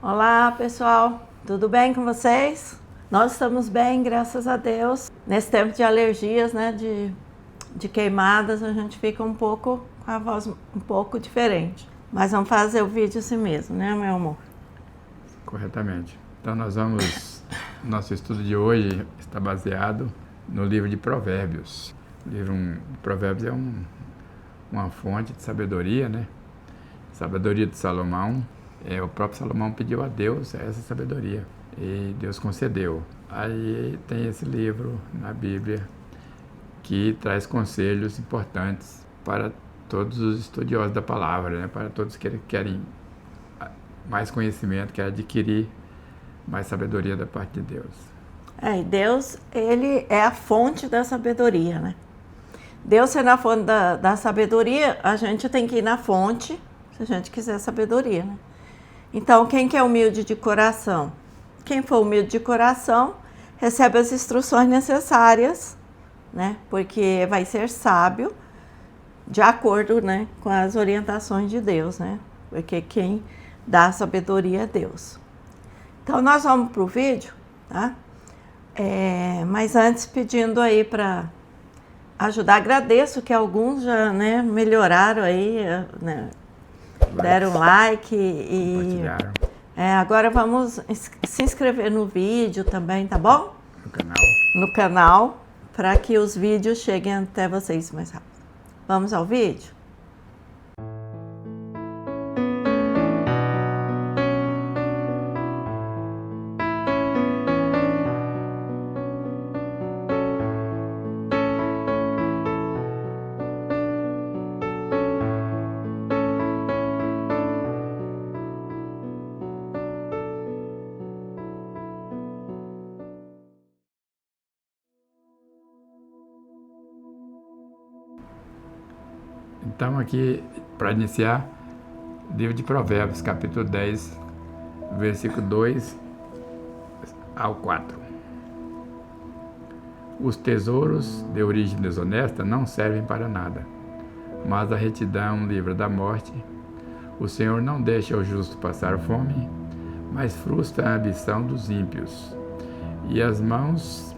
Olá, pessoal, tudo bem com vocês? Nós estamos bem, graças a Deus. Nesse tempo de alergias, né, de queimadas, a gente fica um pouco com a voz um pouco diferente. Mas vamos fazer o vídeo assim mesmo, né, meu amor? Corretamente. Então nosso estudo de hoje está baseado no livro de Provérbios. O livro de Provérbios é uma fonte de sabedoria, né? Sabedoria de Salomão. O próprio Salomão pediu a Deus essa sabedoria e Deus concedeu. Aí tem esse livro na Bíblia que traz conselhos importantes para todos os estudiosos da palavra, né? Para todos que querem mais conhecimento, querem adquirir mais sabedoria da parte de Deus. E Deus, ele é a fonte da sabedoria, né? Deus sendo a fonte da sabedoria, a gente tem que ir na fonte se a gente quiser sabedoria, né? Então, quem que é humilde de coração? Quem for humilde de coração, recebe as instruções necessárias, né? Porque vai ser sábio de acordo, né, com as orientações de Deus, né? Porque quem dá a sabedoria é Deus. Então, nós vamos para o vídeo, tá? Mas antes, pedindo aí para ajudar, agradeço que alguns já, né, melhoraram aí, né? Deram like e agora vamos se inscrever no vídeo também, tá bom? No canal, para que os vídeos cheguem até vocês mais rápido. Vamos ao vídeo? Então aqui, para iniciar, livro de Provérbios, capítulo 10, versículo 2 ao 4. Os tesouros de origem desonesta não servem para nada, mas a retidão livra da morte. O Senhor não deixa o justo passar fome, mas frustra a ambição dos ímpios. E as mãos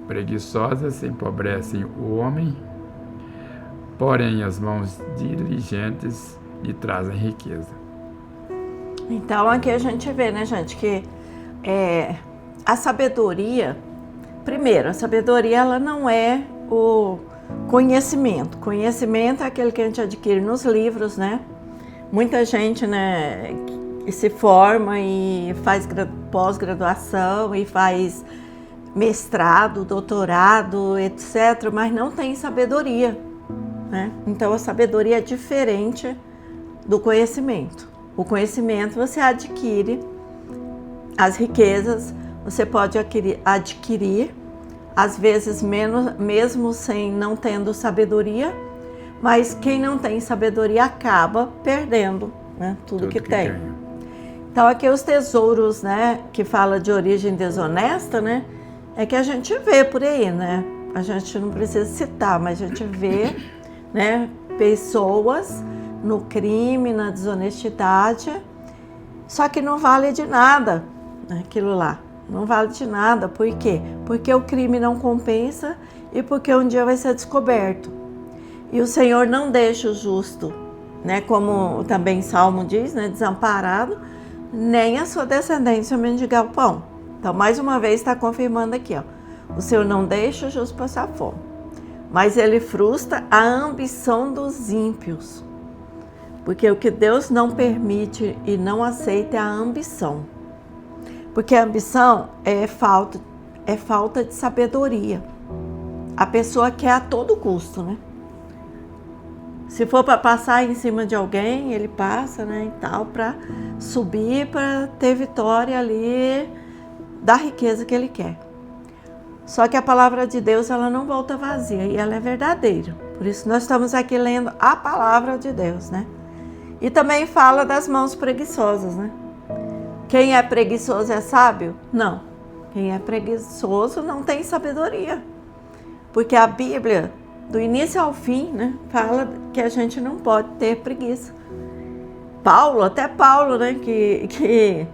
preguiçosas empobrecem o homem, porém as mãos diligentes lhe trazem riqueza. Então aqui a gente vê, né, gente, que a sabedoria, primeiro, a sabedoria ela não é o conhecimento. Conhecimento é aquele que a gente adquire nos livros, né? Muita gente, né, que se forma e faz pós-graduação e faz mestrado, doutorado, etc., mas não tem sabedoria, né? Então a sabedoria é diferente do conhecimento. O conhecimento você adquire, as riquezas você pode adquirir, às vezes mesmo sem não tendo sabedoria, mas quem não tem sabedoria acaba perdendo, né, tudo que tem. Ganha. Então aqui os tesouros, né, que fala de origem desonesta, né, é que a gente vê por aí, né? A gente não precisa citar, mas a gente vê, né, pessoas no crime, na desonestidade, só que não vale de nada, né, aquilo lá. Não vale de nada. Por quê? Porque o crime não compensa e porque um dia vai ser descoberto. E o Senhor não deixa o justo, né, como também Salmo diz, né, desamparado, nem a sua descendência mendigar o pão. Então, mais uma vez, está confirmando aqui, ó, o Senhor não deixa o justo passar fome, mas Ele frustra a ambição dos ímpios. Porque o que Deus não permite e não aceita é a ambição. Porque a ambição é falta de sabedoria. A pessoa quer a todo custo, né? Se for para passar em cima de alguém, ele passa, né, e tal, para subir, para ter vitória ali da riqueza que ele quer. Só que a palavra de Deus, ela não volta vazia e ela é verdadeira. Por isso nós estamos aqui lendo a palavra de Deus, né? E também fala das mãos preguiçosas, né? Quem é preguiçoso é sábio? Não. Quem é preguiçoso não tem sabedoria. Porque a Bíblia, do início ao fim, né, fala que a gente não pode ter preguiça. Paulo, até Paulo, né, que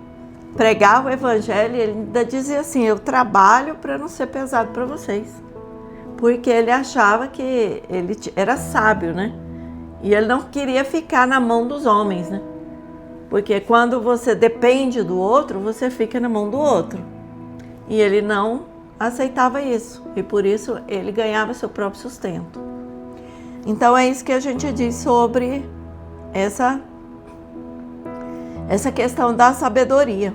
pregava o evangelho, ele ainda dizia assim: eu trabalho para não ser pesado para vocês. Porque ele achava que ele era sábio, né? E ele não queria ficar na mão dos homens, né? Porque quando você depende do outro, você fica na mão do outro. E ele não aceitava isso. E por isso ele ganhava seu próprio sustento. Então é isso que a gente diz sobre essa questão da sabedoria.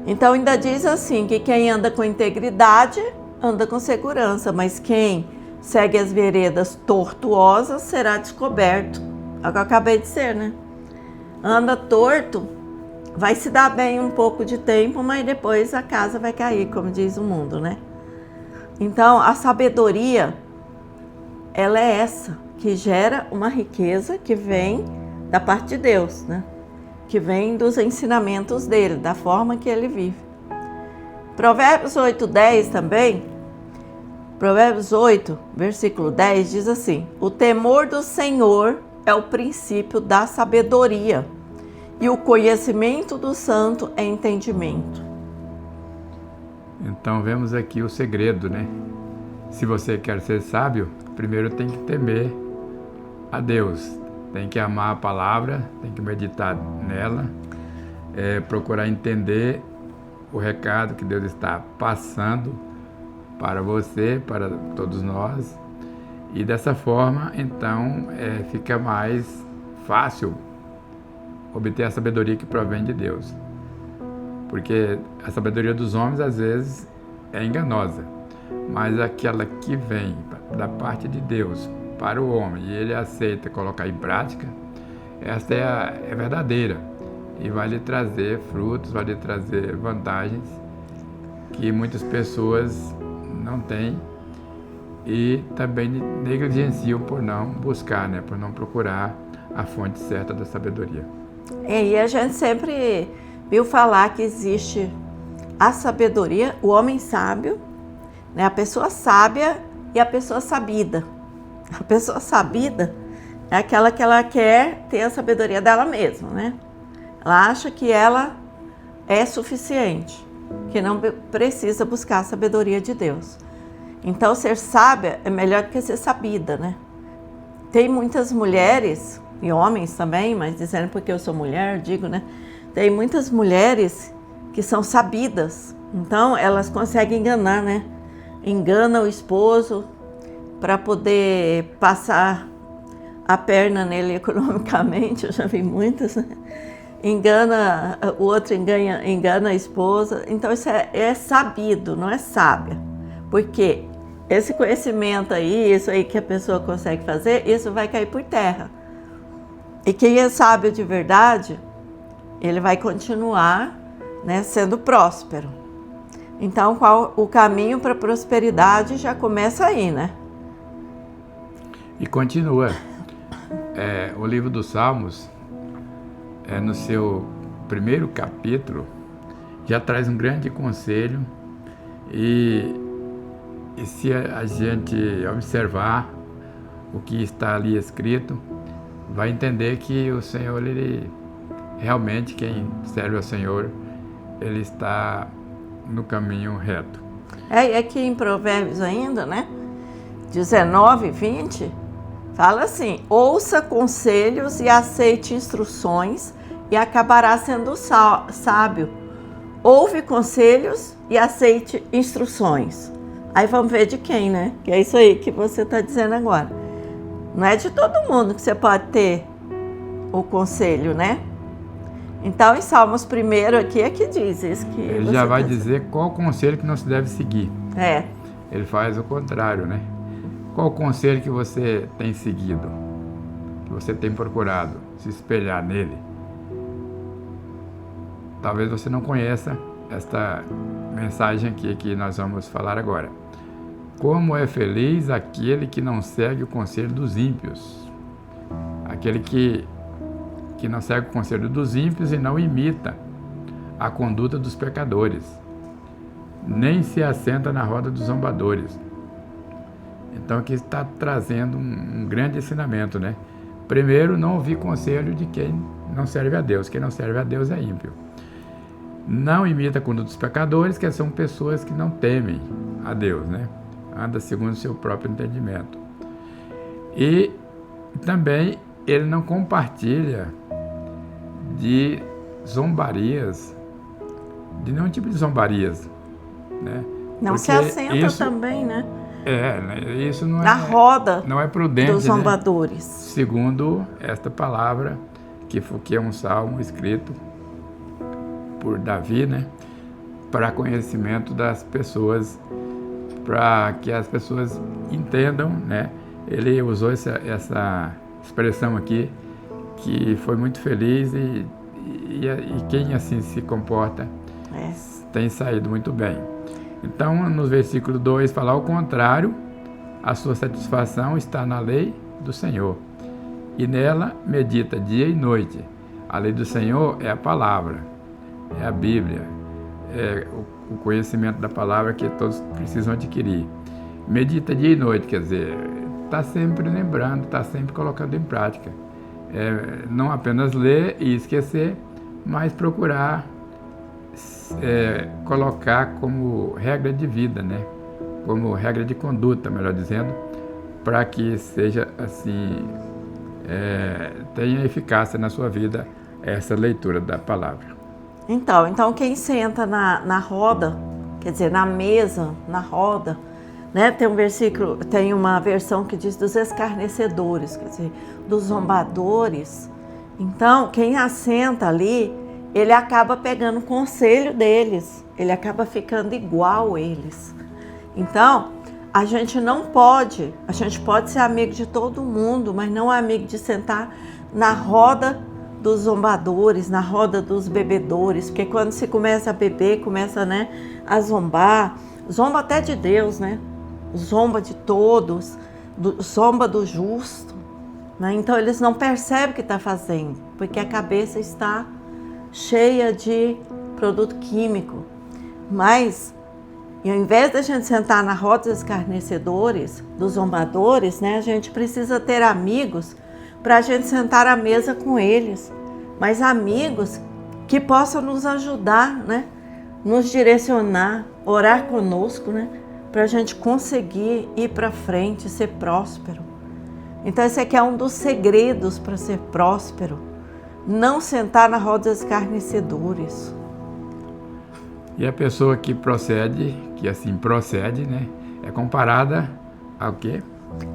Então ainda diz assim, que quem anda com integridade anda com segurança, mas quem segue as veredas tortuosas será descoberto. É o que eu acabei de dizer, né? Anda torto, vai se dar bem um pouco de tempo, mas depois a casa vai cair, como diz o mundo, né? Então a sabedoria, ela é essa, que gera uma riqueza que vem da parte de Deus, né? Que vem dos ensinamentos dele, da forma que ele vive. Provérbios 8:10 também, Provérbios 8, versículo 10, diz assim: o temor do Senhor é o princípio da sabedoria, e o conhecimento do santo é entendimento. Então vemos aqui o segredo, né? Se você quer ser sábio, primeiro tem que temer a Deus, tem que amar a palavra, tem que meditar nela, procurar entender o recado que Deus está passando para você, para todos nós, e dessa forma, então, fica mais fácil obter a sabedoria que provém de Deus. Porque a sabedoria dos homens, às vezes, é enganosa, mas aquela que vem da parte de Deus para o homem e ele aceita colocar em prática, esta é verdadeira e vai lhe trazer frutos, vai lhe trazer vantagens que muitas pessoas não têm e também negligenciam por não buscar, né, por não procurar a fonte certa da sabedoria. E a gente sempre viu falar que existe a sabedoria, o homem sábio, né, a pessoa sábia e a pessoa sabida. A pessoa sabida é aquela que ela quer ter a sabedoria dela mesma, né? Ela acha que ela é suficiente, que não precisa buscar a sabedoria de Deus. Então, ser sábia é melhor do que ser sabida, né? Tem muitas mulheres, e homens também, mas dizendo porque eu sou mulher, digo, né? Tem muitas mulheres que são sabidas, então elas conseguem enganar, né? Engana o esposo para poder passar a perna nele economicamente, eu já vi muitas, né? Engana, o outro engana a esposa. Então isso é sabido, não é sábia. Porque esse conhecimento aí, isso aí que a pessoa consegue fazer, isso vai cair por terra. E quem é sábio de verdade, ele vai continuar, né, sendo próspero. Então, qual o caminho para a prosperidade já começa aí, né? E continua. O livro dos Salmos, no seu primeiro capítulo, já traz um grande conselho e se a gente observar o que está ali escrito, vai entender que o Senhor, ele realmente, quem serve ao Senhor, ele está no caminho reto. Aqui em Provérbios ainda, né? 19, 20, fala assim: ouça conselhos e aceite instruções e acabará sendo sábio. Ouve conselhos e aceite instruções. Aí vamos ver de quem, né? Que é isso aí que você está dizendo agora. Não é de todo mundo que você pode ter o conselho, né? Então, em Salmos 1 aqui é que diz isso. Que ele já vai dizer qual conselho que não se deve seguir. Ele faz o contrário, né? Qual o conselho que você tem seguido? Que você tem procurado se espelhar nele? Talvez você não conheça esta mensagem aqui que nós vamos falar agora. Como é feliz aquele que não segue o conselho dos ímpios. Aquele que não segue o conselho dos ímpios e não imita a conduta dos pecadores, nem se assenta na roda dos zombadores. Então aqui está trazendo um grande ensinamento, né? Primeiro, não ouvir conselho de quem não serve a Deus. Quem não serve a Deus é ímpio. Não imita a conduta dos pecadores, que são pessoas que não temem a Deus, né? Anda segundo o seu próprio entendimento. E também ele não compartilha de zombarias, de nenhum tipo de zombarias, né? Não Porque se assenta isso, também, né? Isso não Na roda não é prudente, dos zombadores. né? Segundo esta palavra, que é um salmo escrito por Davi, né? Para conhecimento das pessoas, para que as pessoas entendam, né? Ele usou essa expressão aqui, que foi muito feliz e quem assim se comporta tem saído muito bem. Então, no versículo 2 fala ao contrário, a sua satisfação está na lei do Senhor, e nela medita dia e noite. A lei do Senhor é a palavra, é a Bíblia, é o conhecimento da palavra que todos precisam adquirir. Medita dia e noite, quer dizer, está sempre lembrando, está sempre colocando em prática. Não apenas ler e esquecer, mas procurar colocar como regra de vida, né? Como regra de conduta, melhor dizendo, para que seja assim, tenha eficácia na sua vida essa leitura da palavra. Então quem senta na roda, quer dizer, na mesa, na roda, né? Tem um versículo, tem uma versão que diz dos escarnecedores, quer dizer, dos zombadores. Então, quem assenta ali, ele acaba pegando o conselho deles, ele acaba ficando igual a eles. Então, a gente pode ser amigo de todo mundo, mas não amigo de sentar na roda dos zombadores, na roda dos bebedores, porque quando se começa a beber, começa, né, a zombar, zomba até de Deus, né? Zomba de todos, zomba do justo, né? Então eles não percebem o que está fazendo, porque a cabeça está cheia de produto químico. Mas, ao invés da gente sentar na roda dos escarnecedores, dos zombadores, né, a gente precisa ter amigos para a gente sentar à mesa com eles, mas amigos que possam nos ajudar, né, nos direcionar, orar conosco, né, para a gente conseguir ir para frente, ser próspero. Então esse aqui é um dos segredos para ser próspero. Não sentar na roda dos escarnecedores. E a pessoa que procede, né, é comparada ao quê?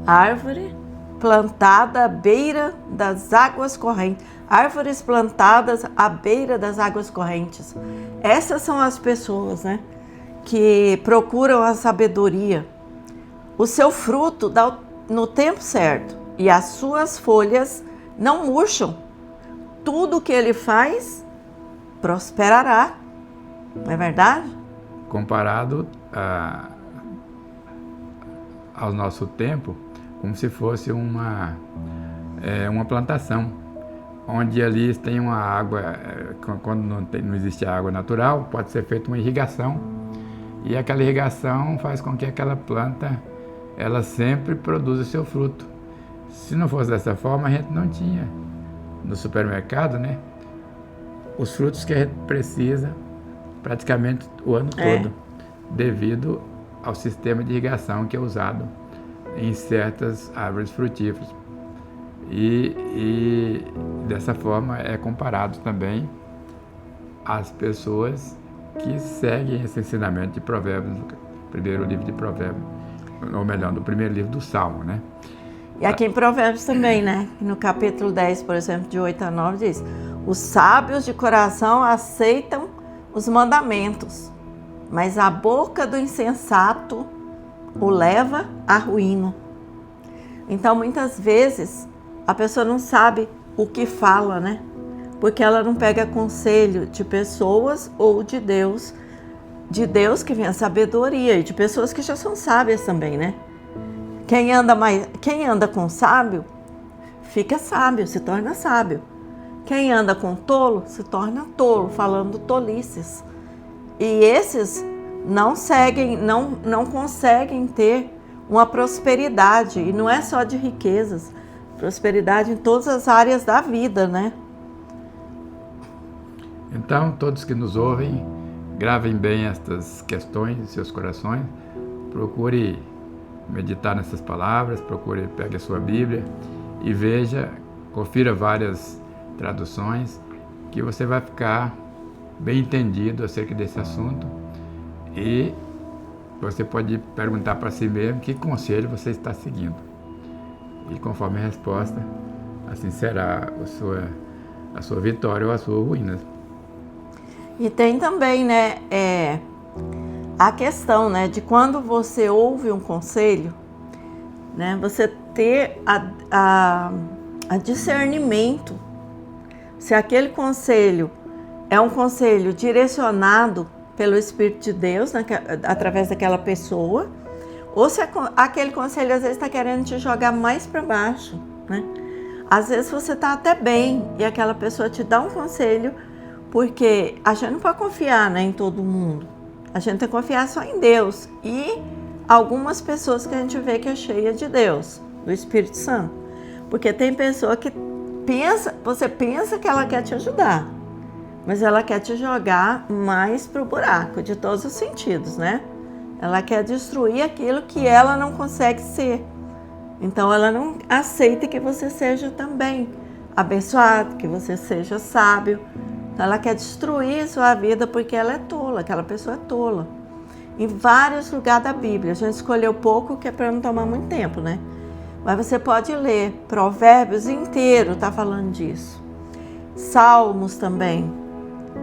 Árvore plantada à beira das águas correntes. Árvores plantadas à beira das águas correntes. Essas são as pessoas, né, que procuram a sabedoria. O seu fruto dá no tempo certo e as suas folhas não murcham. Tudo que ele faz prosperará. Não é verdade? Comparado ao nosso tempo, como se fosse uma plantação, onde ali tem uma água, quando não existe água natural, pode ser feita uma irrigação, e aquela irrigação faz com que aquela planta, ela sempre produza o seu fruto. Se não fosse dessa forma, a gente não tinha no supermercado, né, os frutos que a gente precisa praticamente o ano todo, devido ao sistema de irrigação que é usado em certas árvores frutíferas. E dessa forma é comparado também as pessoas que seguem esse ensinamento de Provérbios, no primeiro livro de Provérbios, ou melhor, no primeiro livro do Salmo, né? E aqui em Provérbios também, né? No capítulo 10, por exemplo, de 8 a 9, diz: os sábios de coração aceitam os mandamentos, mas a boca do insensato o leva à ruína. Então, muitas vezes, a pessoa não sabe o que fala, né? Porque ela não pega conselho de pessoas ou de Deus que vem a sabedoria, e de pessoas que já são sábias também, né? Quem anda com sábio, fica sábio, se torna sábio. Quem anda com tolo, se torna tolo, falando tolices. E esses não conseguem ter uma prosperidade, e não é só de riquezas, prosperidade em todas as áreas da vida, né? Então, todos que nos ouvem, gravem bem estas questões em seus corações, procure meditar nessas palavras, procure, pegue a sua Bíblia e veja, confira várias traduções, que você vai ficar bem entendido acerca desse assunto e você pode perguntar para si mesmo que conselho você está seguindo. E conforme a resposta, assim será a sua vitória ou a sua ruína. E tem também, né, a questão, né, de quando você ouve um conselho, né, você ter a discernimento se aquele conselho é um conselho direcionado pelo Espírito de Deus, né, através daquela pessoa, ou se aquele conselho às vezes está querendo te jogar mais para baixo, né? Às vezes você está até bem e aquela pessoa te dá um conselho, porque a gente não pode confiar, né, em todo mundo. A gente tem que confiar só em Deus e algumas pessoas que a gente vê que é cheia de Deus, do Espírito Santo. Porque tem pessoa que você pensa que ela quer te ajudar, mas ela quer te jogar mais pro buraco, de todos os sentidos, né? Ela quer destruir aquilo que ela não consegue ser. Então ela não aceita que você seja também abençoado, que você seja sábio. Então ela quer destruir sua vida porque ela é tola, aquela pessoa é tola. Em vários lugares da Bíblia, a gente escolheu pouco que é para não tomar muito tempo, né? Mas você pode ler, Provérbios inteiro está falando disso. Salmos também,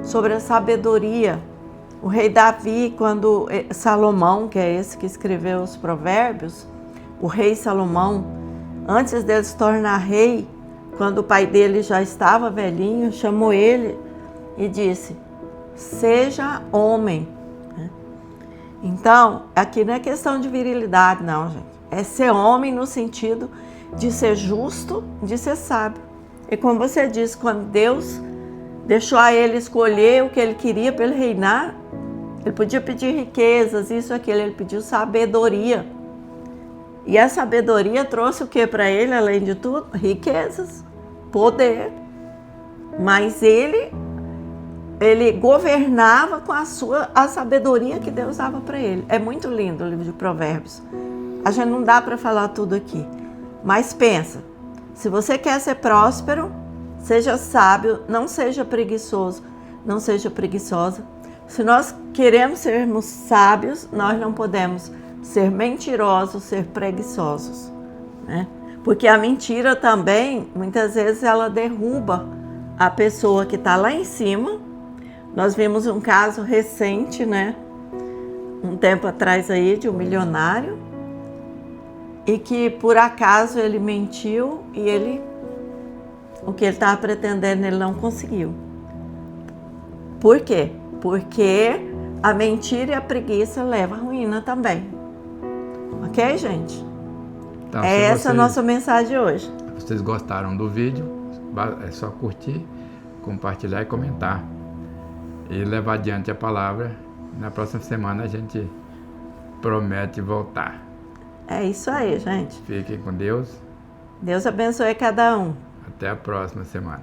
sobre a sabedoria. O rei Davi, quando Salomão, que é esse que escreveu os Provérbios, o rei Salomão, antes dele se tornar rei, quando o pai dele já estava velhinho, chamou ele e disse: seja homem. Então, aqui não é questão de virilidade, não, gente. É ser homem no sentido de ser justo, de ser sábio. E como você disse, quando Deus deixou a ele escolher o que ele queria para ele reinar, ele podia pedir riquezas, isso, aquilo, ele pediu sabedoria. E a sabedoria trouxe o que para ele, além de tudo? Riquezas, poder. Mas ele governava com a sabedoria que Deus dava para ele. É muito lindo o livro de Provérbios. A gente não dá para falar tudo aqui. Mas pensa, se você quer ser próspero, seja sábio, não seja preguiçoso, não seja preguiçosa. Se nós queremos sermos sábios, nós não podemos ser mentirosos, ser preguiçosos, né? Porque a mentira também, muitas vezes, ela derruba a pessoa que está lá em cima. Nós vimos um caso recente, né? Um tempo atrás aí, de um milionário, e que por acaso ele mentiu e o que ele estava pretendendo ele não conseguiu. Por quê? Porque a mentira e a preguiça levam à ruína também. Ok, gente? Então, é essa a nossa mensagem hoje. Se vocês gostaram do vídeo, é só curtir, compartilhar e comentar. E levar adiante a palavra. Na próxima semana a gente promete voltar. É isso aí, gente. Fiquem com Deus. Deus abençoe cada um. Até a próxima semana.